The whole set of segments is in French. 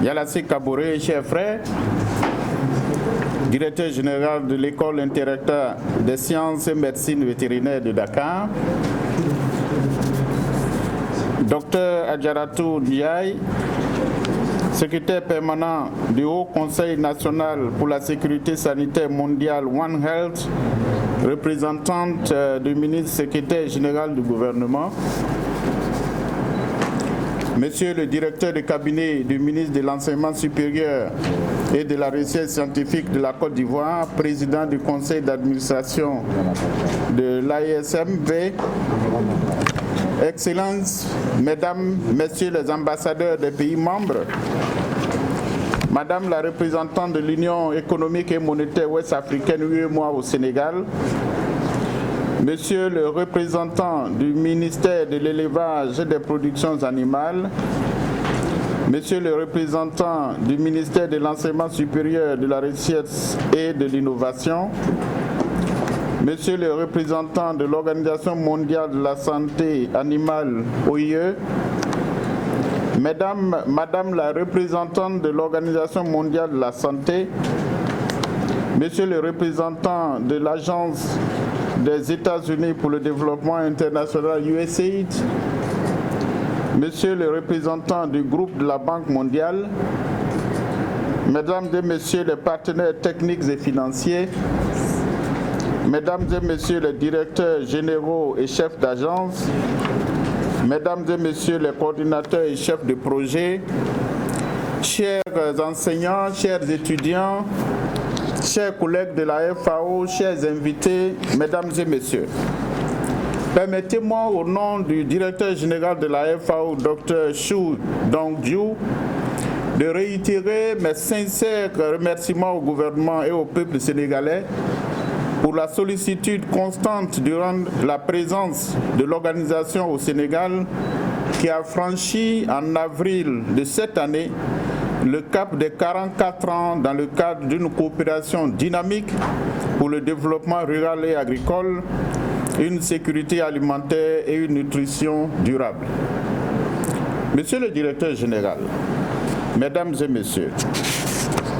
Yalassi Kabouré, cher frère, directeur général de l'école interactive des sciences et médecine vétérinaire de Dakar, Dr Adjaratou Ndiaye, secrétaire permanent du Haut Conseil national pour la sécurité sanitaire mondiale One Health, représentante du ministre secrétaire général du gouvernement, Monsieur le directeur de cabinet du ministre de l'Enseignement supérieur et de la recherche scientifique de la Côte d'Ivoire, président du conseil d'administration de l'AESMV, Excellences, Mesdames, Messieurs les ambassadeurs des pays membres, Madame la représentante de l'Union économique et monétaire ouest-africaine UEMOA au Sénégal, Monsieur le représentant du ministère de l'élevage et des productions animales, Monsieur le représentant du ministère de l'enseignement supérieur, de la recherche et de l'innovation, Monsieur le représentant de l'Organisation mondiale de la santé animale OIE, Madame la représentante de l'Organisation mondiale de la santé, Monsieur le représentant de l'Agence des États-Unis pour le développement international USAID, Monsieur le représentant du groupe de la Banque mondiale, Mesdames et Messieurs les partenaires techniques et financiers, Mesdames et Messieurs les directeurs généraux et chefs d'agence, Mesdames et Messieurs les coordinateurs et chefs de projet, chers enseignants, chers étudiants, chers collègues de la FAO, chers invités, Mesdames et Messieurs, permettez-moi au nom du directeur général de la FAO, Dr Chou Dongdiou, de réitérer mes sincères remerciements au gouvernement et au peuple sénégalais pour la sollicitude constante durant la présence de l'organisation au Sénégal qui a franchi en avril de cette année le cap des 44 ans dans le cadre d'une coopération dynamique pour le développement rural et agricole, une sécurité alimentaire et une nutrition durable. Monsieur le directeur général, Mesdames et Messieurs,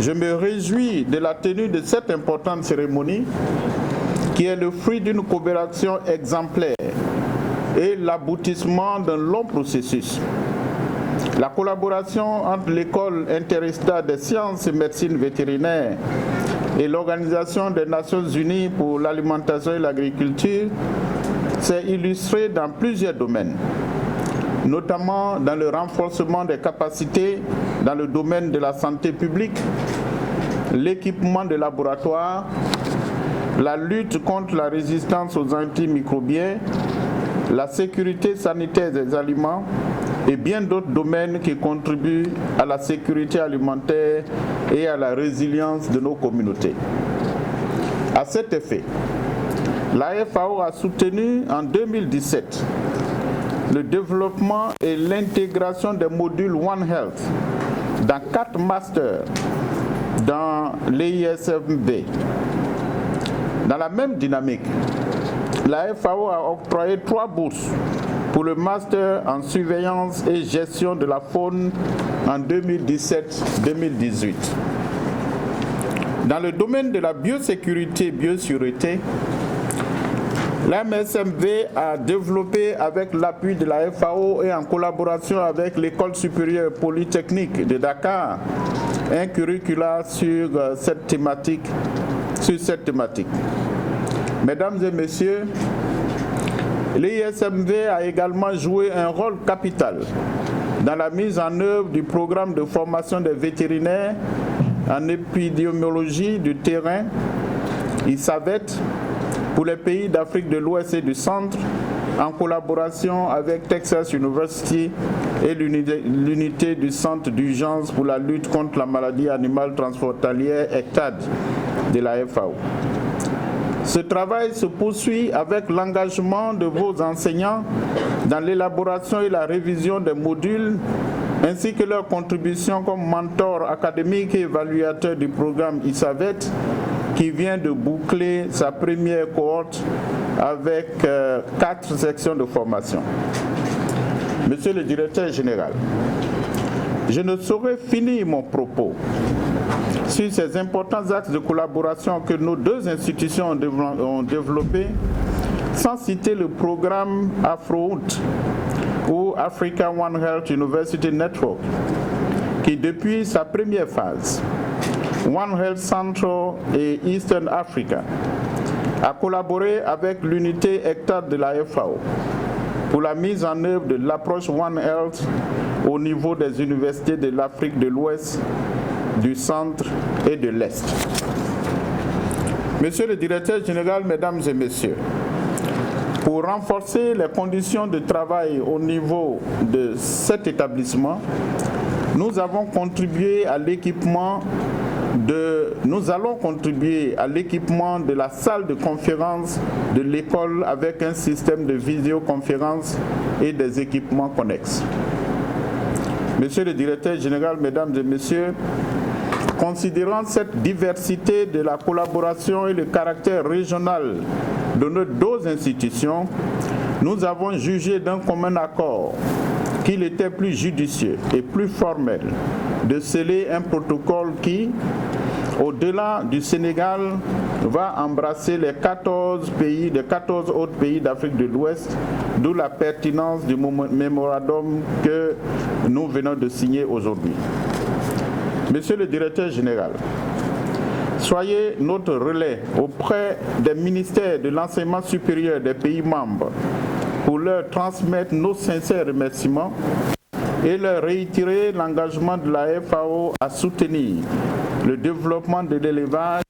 je me réjouis de la tenue de cette importante cérémonie qui est le fruit d'une coopération exemplaire et l'aboutissement d'un long processus. La collaboration entre l'École interestale des sciences et médecine vétérinaire et l'Organisation des Nations Unies pour l'alimentation et l'agriculture s'est illustrée dans plusieurs domaines, notamment dans le renforcement des capacités dans le domaine de la santé publique, l'équipement de laboratoires, la lutte contre la résistance aux antimicrobiens, la sécurité sanitaire des aliments et bien d'autres domaines qui contribuent à la sécurité alimentaire et à la résilience de nos communautés. À cet effet, la FAO a soutenu en 2017 le développement et l'intégration des modules One Health dans 4 masters dans l'ISMV. Dans la même dynamique, la FAO a octroyé 3 bourses pour le master en surveillance et gestion de la faune en 2017-2018. Dans le domaine de la biosécurité et biosureté, l'AMSMV a développé avec l'appui de la FAO et en collaboration avec l'École supérieure polytechnique de Dakar un curricula sur cette thématique. Mesdames et Messieurs, l'ISMV a également joué un rôle capital dans la mise en œuvre du programme de formation des vétérinaires en épidémiologie du terrain, ISAVET, pour les pays d'Afrique de l'Ouest et du Centre, en collaboration avec Texas University et l'unité du Centre d'urgence pour la lutte contre la maladie animale transfrontalière ECTAD de la FAO. Ce travail se poursuit avec l'engagement de vos enseignants dans l'élaboration et la révision des modules, ainsi que leur contribution comme mentor académique et évaluateur du programme ISAVET, qui vient de boucler sa première cohorte avec 4 sections de formation. Monsieur le directeur général, Je ne saurais finir mon propos sur ces importants axes de collaboration que nos deux institutions ont développés sans citer le programme AfroOut ou Africa One Health University Network qui depuis sa première phase, One Health Central et Eastern Africa, a collaboré avec l'unité hectare de la FAO pour la mise en œuvre de l'approche One Health au niveau des universités de l'Afrique de l'Ouest, du Centre et de l'Est. Monsieur le directeur général, mesdames et messieurs, pour renforcer les conditions de travail au niveau de cet établissement, nous allons contribuer à l'équipement de la salle de conférence de l'école avec un système de visioconférence et des équipements connexes. Monsieur le directeur général, mesdames et messieurs, considérant cette diversité de la collaboration et le caractère régional de nos deux institutions, nous avons jugé d'un commun accord qu'il était plus judicieux et plus formel de sceller un protocole qui, au-delà du Sénégal, va embrasser les 14 autres pays d'Afrique de l'Ouest, d'où la pertinence du mémorandum que nous venons de signer aujourd'hui. Monsieur le directeur général, soyez notre relais auprès des ministères de l'enseignement supérieur des pays membres pour leur transmettre nos sincères remerciements et leur réitérer l'engagement de la FAO à soutenir le développement de l'élevage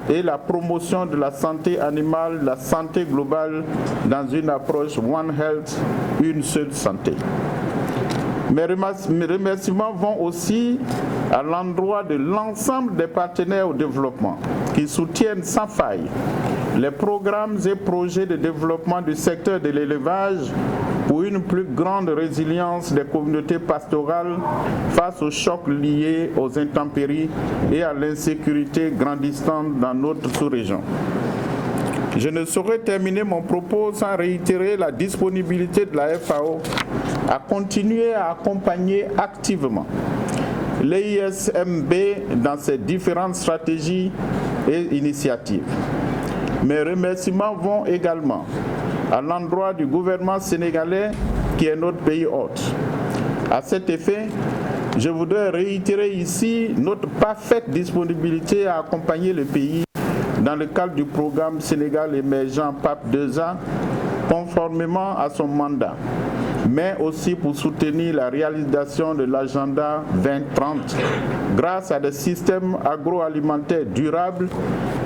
et la promotion de la santé animale, la santé globale dans une approche One Health, une seule santé. Mes remerciements vont aussi à l'endroit de l'ensemble des partenaires au développement qui soutiennent sans faille les programmes et projets de développement du secteur de l'élevage pour une plus grande résilience des communautés pastorales face aux chocs liés aux intempéries et à l'insécurité grandissante dans notre sous-région. Je ne saurais terminer mon propos sans réitérer la disponibilité de la FAO à continuer à accompagner activement l'ISMB dans ses différentes stratégies et initiatives. Mes remerciements vont également à l'endroit du gouvernement sénégalais qui est notre pays hôte. À cet effet, je voudrais réitérer ici notre parfaite disponibilité à accompagner le pays dans le cadre du programme Sénégal émergent PAP 2A, conformément à son mandat, mais aussi pour soutenir la réalisation de l'agenda 2030 grâce à des systèmes agroalimentaires durables,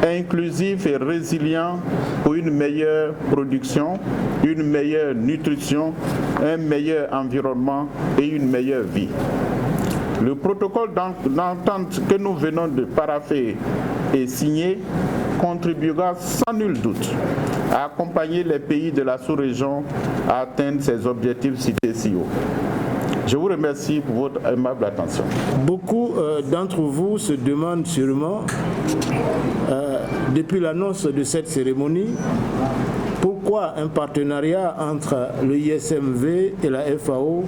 inclusifs et résilients pour une meilleure production, une meilleure nutrition, un meilleur environnement et une meilleure vie. Le protocole d'entente que nous venons de parapher et signer contribuera sans nul doute à accompagner les pays de la sous-région à atteindre ces objectifs cités si haut. Je vous remercie pour votre aimable attention. Beaucoup d'entre vous se demandent sûrement, depuis l'annonce de cette cérémonie, pourquoi un partenariat entre le ISMV et la FAO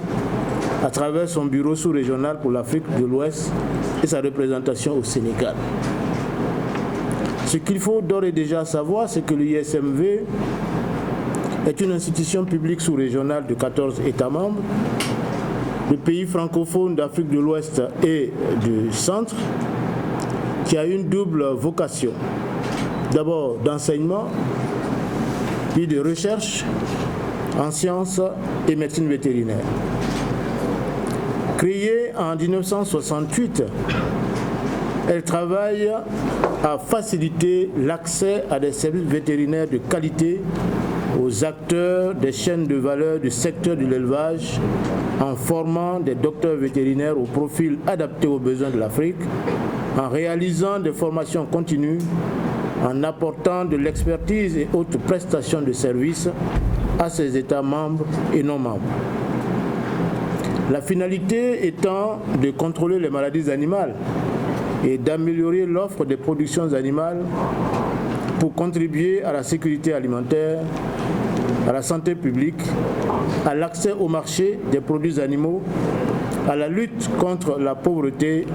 à travers son bureau sous-régional pour l'Afrique de l'Ouest et sa représentation au Sénégal. Ce qu'il faut d'ores et déjà savoir, c'est que l'ISMV est une institution publique sous-régionale de 14 États membres, de pays francophones d'Afrique de l'Ouest et du Centre, qui a une double vocation. D'abord d'enseignement, puis de recherche en sciences et médecine vétérinaire. Créée en 1968, elle travaille à faciliter l'accès à des services vétérinaires de qualité aux acteurs des chaînes de valeur du secteur de l'élevage en formant des docteurs vétérinaires au profil adapté aux besoins de l'Afrique, en réalisant des formations continues, en apportant de l'expertise et autres prestations de services à ses États membres et non membres. La finalité étant de contrôler les maladies animales et d'améliorer l'offre des productions animales pour contribuer à la sécurité alimentaire, à la santé publique, à l'accès au marché des produits animaux, à la lutte contre la pauvreté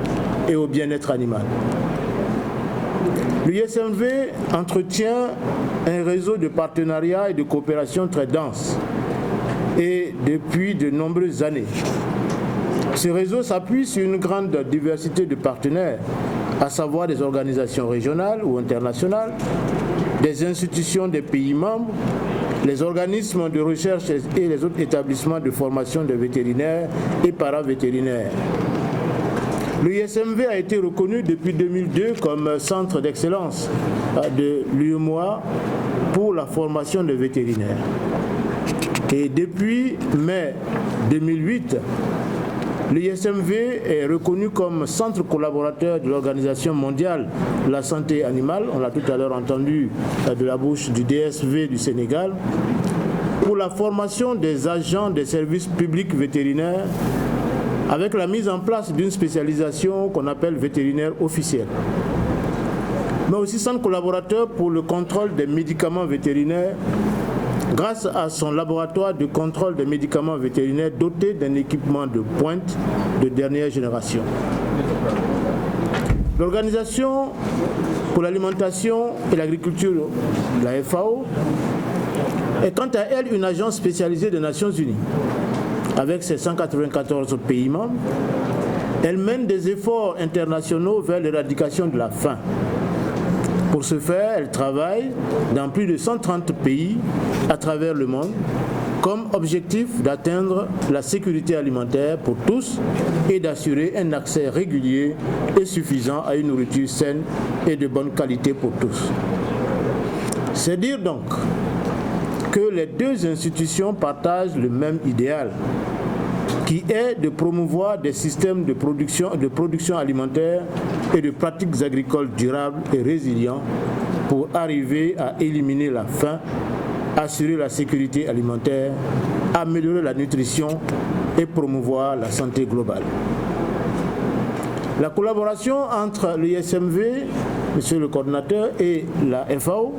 et au bien-être animal. L'USMV entretient un réseau de partenariats et de coopération très dense et depuis de nombreuses années. Ce réseau s'appuie sur une grande diversité de partenaires, à savoir des organisations régionales ou internationales, des institutions des pays membres, les organismes de recherche et les autres établissements de formation de vétérinaires et paravétérinaires. L'USMV a été reconnu depuis 2002 comme centre d'excellence de l'UEMOA pour la formation de vétérinaires. Et depuis mai 2008, l'USMV est reconnu comme centre collaborateur de l'Organisation mondiale de la santé animale, on l'a tout à l'heure entendu de la bouche du DSV du Sénégal, pour la formation des agents des services publics vétérinaires avec la mise en place d'une spécialisation qu'on appelle vétérinaire officiel. Mais aussi centre collaborateur pour le contrôle des médicaments vétérinaires grâce à son laboratoire de contrôle des médicaments vétérinaires doté d'un équipement de pointe de dernière génération. L'Organisation pour l'alimentation et l'agriculture, la FAO, est quant à elle une agence spécialisée des Nations Unies. Avec ses 194 pays membres, elle mène des efforts internationaux vers l'éradication de la faim. Pour ce faire, elle travaille dans plus de 130 pays à travers le monde, comme objectif d'atteindre la sécurité alimentaire pour tous et d'assurer un accès régulier et suffisant à une nourriture saine et de bonne qualité pour tous. C'est dire donc que les deux institutions partagent le même idéal, qui est de promouvoir des systèmes de production alimentaire et de pratiques agricoles durables et résilients pour arriver à éliminer la faim, assurer la sécurité alimentaire, améliorer la nutrition et promouvoir la santé globale. La collaboration entre l'USMV, monsieur le coordinateur, et la FAO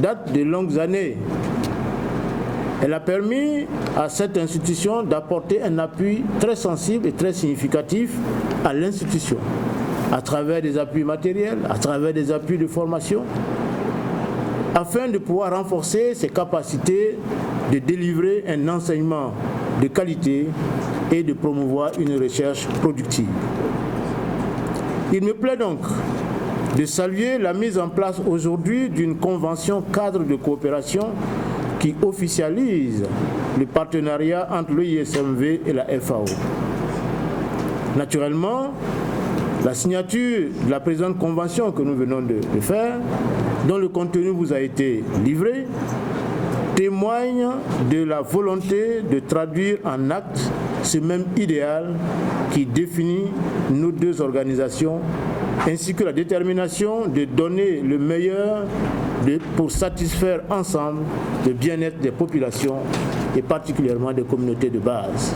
date de longues années. Elle a permis à cette institution d'apporter un appui très sensible et très significatif à l'institution, à travers des appuis matériels, à travers des appuis de formation, afin de pouvoir renforcer ses capacités de délivrer un enseignement de qualité et de promouvoir une recherche productive. Il me plaît donc de saluer la mise en place aujourd'hui d'une convention cadre de coopération qui officialise le partenariat entre l'USMV et la FAO. Naturellement, la signature de la présente convention que nous venons de faire, dont le contenu vous a été livré, témoigne de la volonté de traduire en actes ce même idéal qui définit nos deux organisations, ainsi que la détermination de donner le meilleur pour satisfaire ensemble le bien-être des populations et particulièrement des communautés de base.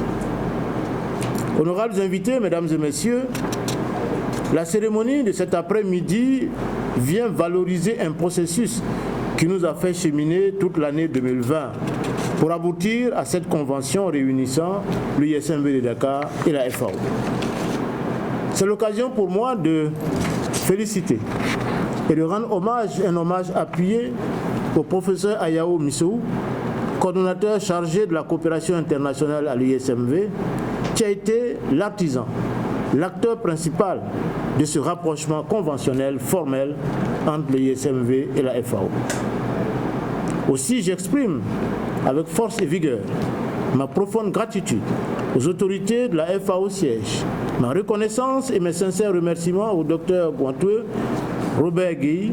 Honorables invités, mesdames et messieurs, la cérémonie de cet après-midi vient valoriser un processus qui nous a fait cheminer toute l'année 2020 pour aboutir à cette convention réunissant l'USMV de Dakar et la FAO. C'est l'occasion pour moi de féliciter et de rendre un hommage appuyé au professeur Ayao Missou, coordonnateur chargé de la coopération internationale à l'USMV, qui a été l'artisan, l'acteur principal de ce rapprochement conventionnel formel entre l'USMV et la FAO. Aussi, j'exprime avec force et vigueur ma profonde gratitude aux autorités de la FAO siège, ma reconnaissance et mes sincères remerciements au Dr Guantoué Robert Guy,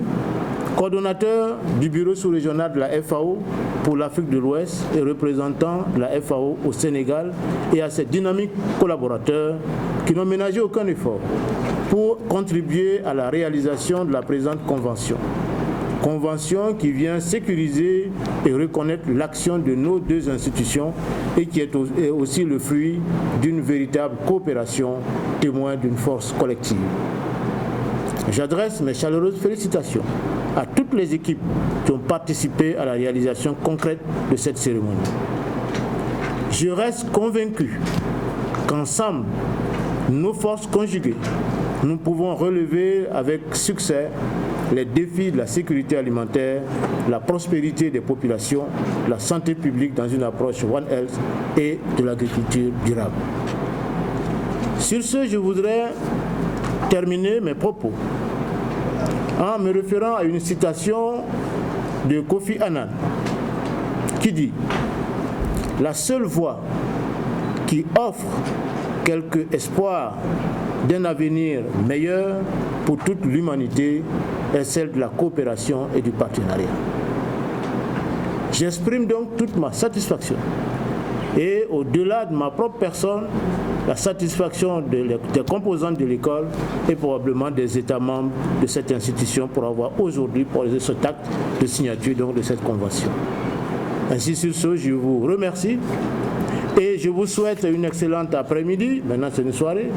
coordonnateur du bureau sous-régional de la FAO pour l'Afrique de l'Ouest et représentant de la FAO au Sénégal, et à ses dynamiques collaborateurs qui n'ont ménagé aucun effort pour contribuer à la réalisation de la présente convention. Convention qui vient sécuriser et reconnaître l'action de nos deux institutions et qui est aussi le fruit d'une véritable coopération, témoin d'une force collective. J'adresse mes chaleureuses félicitations à toutes les équipes qui ont participé à la réalisation concrète de cette cérémonie. Je reste convaincu qu'ensemble, nos forces conjuguées, nous pouvons relever avec succès les défis de la sécurité alimentaire, la prospérité des populations, la santé publique dans une approche One Health et de l'agriculture durable. Sur ce, je voudrais terminer mes propos en me référant à une citation de Kofi Annan qui dit « La seule voie qui offre quelque espoir d'un avenir meilleur pour toute l'humanité est celle de la coopération et du partenariat. » J'exprime donc toute ma satisfaction et au-delà de ma propre personne, la satisfaction des composantes de l'école et probablement des États membres de cette institution pour avoir aujourd'hui posé cet acte de signature donc, de cette convention. Ainsi sur ce, je vous remercie et je vous souhaite une excellente après-midi. Maintenant c'est une soirée.